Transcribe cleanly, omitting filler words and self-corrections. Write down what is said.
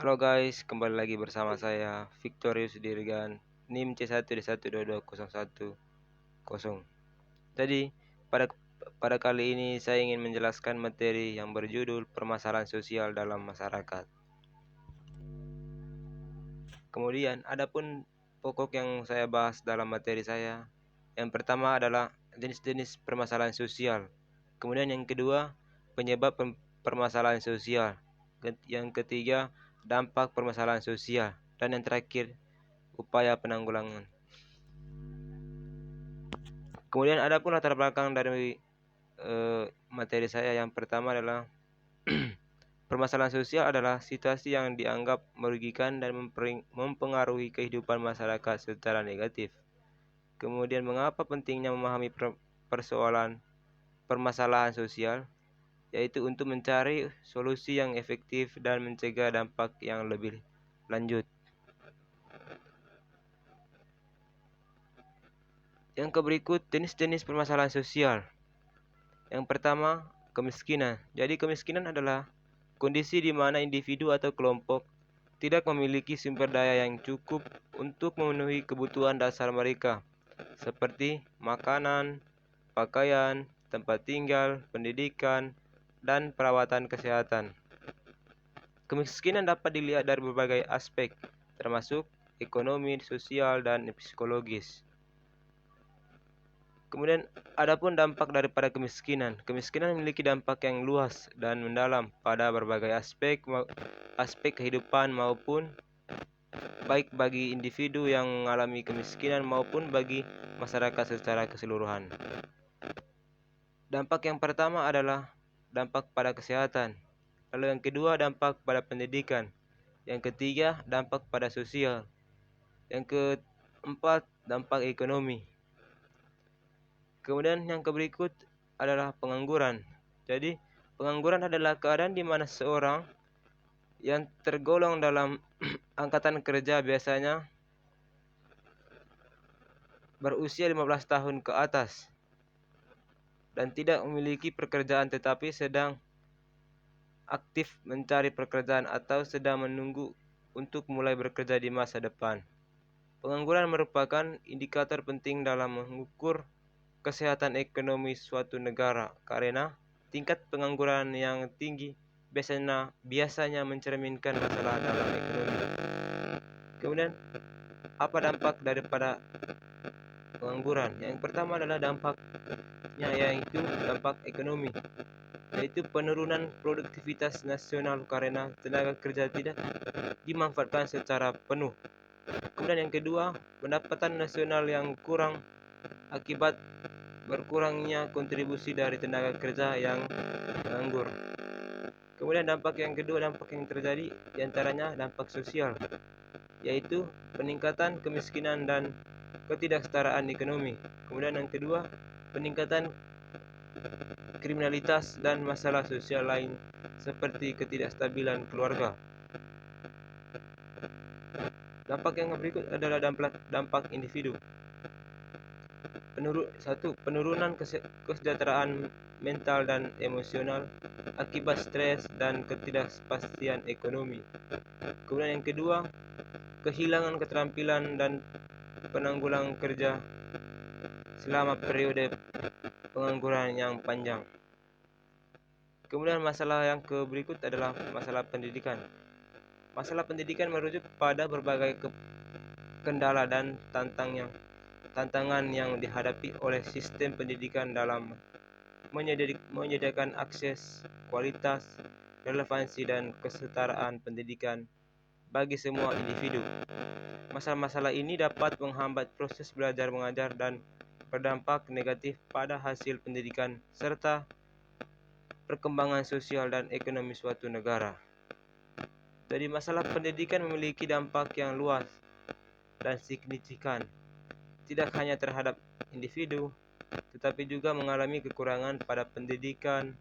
Halo guys, kembali lagi bersama saya Victorius Dirgan NIM C1D12201. Jadi pada pada kali ini saya ingin menjelaskan materi yang berjudul permasalahan sosial dalam masyarakat. Kemudian adapun pokok yang saya bahas dalam materi saya, yang pertama adalah jenis-jenis permasalahan sosial. Kemudian yang kedua, penyebab permasalahan sosial. Yang ketiga, dampak permasalahan sosial. Dan yang terakhir, upaya penanggulangan. Kemudian adapun latar belakang dari materi saya, yang pertama adalah permasalahan sosial adalah situasi yang dianggap merugikan dan mempengaruhi kehidupan masyarakat secara negatif. Kemudian mengapa pentingnya memahami persoalan permasalahan sosial, yaitu untuk mencari solusi yang efektif dan mencegah dampak yang lebih lanjut. Yang berikut jenis-jenis permasalahan sosial. Yang pertama, kemiskinan. Jadi kemiskinan adalah kondisi di mana individu atau kelompok tidak memiliki sumber daya yang cukup untuk memenuhi kebutuhan dasar mereka, seperti makanan, pakaian, tempat tinggal, pendidikan, dan perawatan kesehatan. Kemiskinan dapat dilihat dari berbagai aspek, termasuk ekonomi, sosial, dan psikologis. Kemudian, adapun dampak daripada kemiskinan. Kemiskinan memiliki dampak yang luas dan mendalam pada berbagai aspek kehidupan, maupun baik bagi individu yang mengalami kemiskinan maupun bagi masyarakat secara keseluruhan. Dampak yang pertama adalah dampak pada kesehatan. Lalu yang kedua, dampak pada pendidikan. Yang ketiga, dampak pada sosial. Yang keempat, dampak ekonomi. Kemudian yang berikut adalah pengangguran. Jadi, pengangguran adalah keadaan di mana seorang yang tergolong dalam angkatan kerja biasanya berusia 15 tahun ke atas dan tidak memiliki pekerjaan tetapi sedang aktif mencari pekerjaan atau sedang menunggu untuk mulai bekerja di masa depan. Pengangguran merupakan indikator penting dalam mengukur kesehatan ekonomi suatu negara karena tingkat pengangguran yang tinggi biasanya mencerminkan masalah dalam ekonomi. Kemudian, apa dampak daripada pengangguran? Yang pertama adalah dampaknya, yaitu dampak ekonomi, yaitu penurunan produktivitas nasional karena tenaga kerja tidak dimanfaatkan secara penuh. Kemudian yang kedua, pendapatan nasional yang kurang akibat berkurangnya kontribusi dari tenaga kerja yang menganggur. Kemudian dampak yang kedua, dampak yang terjadi diantaranya dampak sosial, yaitu peningkatan kemiskinan dan ketidaksetaraan ekonomi. Kemudian yang kedua, peningkatan kriminalitas dan masalah sosial lain seperti ketidakstabilan keluarga. Dampak yang berikut adalah dampak individu. Penurunan kesejahteraan mental dan emosional akibat stres dan ketidakpastian ekonomi. Kemudian yang kedua, kehilangan keterampilan dan penanggulangan kerja selama periode pengangguran yang panjang. Kemudian masalah yang berikut adalah masalah pendidikan. Masalah pendidikan merujuk pada berbagai kendala dan tantangan yang dihadapi oleh sistem pendidikan dalam menyediakan akses, kualitas, relevansi, dan kesetaraan pendidikan bagi semua individu. Masalah-masalah ini dapat menghambat proses belajar mengajar dan berdampak negatif pada hasil pendidikan serta perkembangan sosial dan ekonomi suatu negara. Jadi masalah pendidikan memiliki dampak yang luas dan signifikan, tidak hanya terhadap individu, tetapi juga mengalami kekurangan pada pendidikan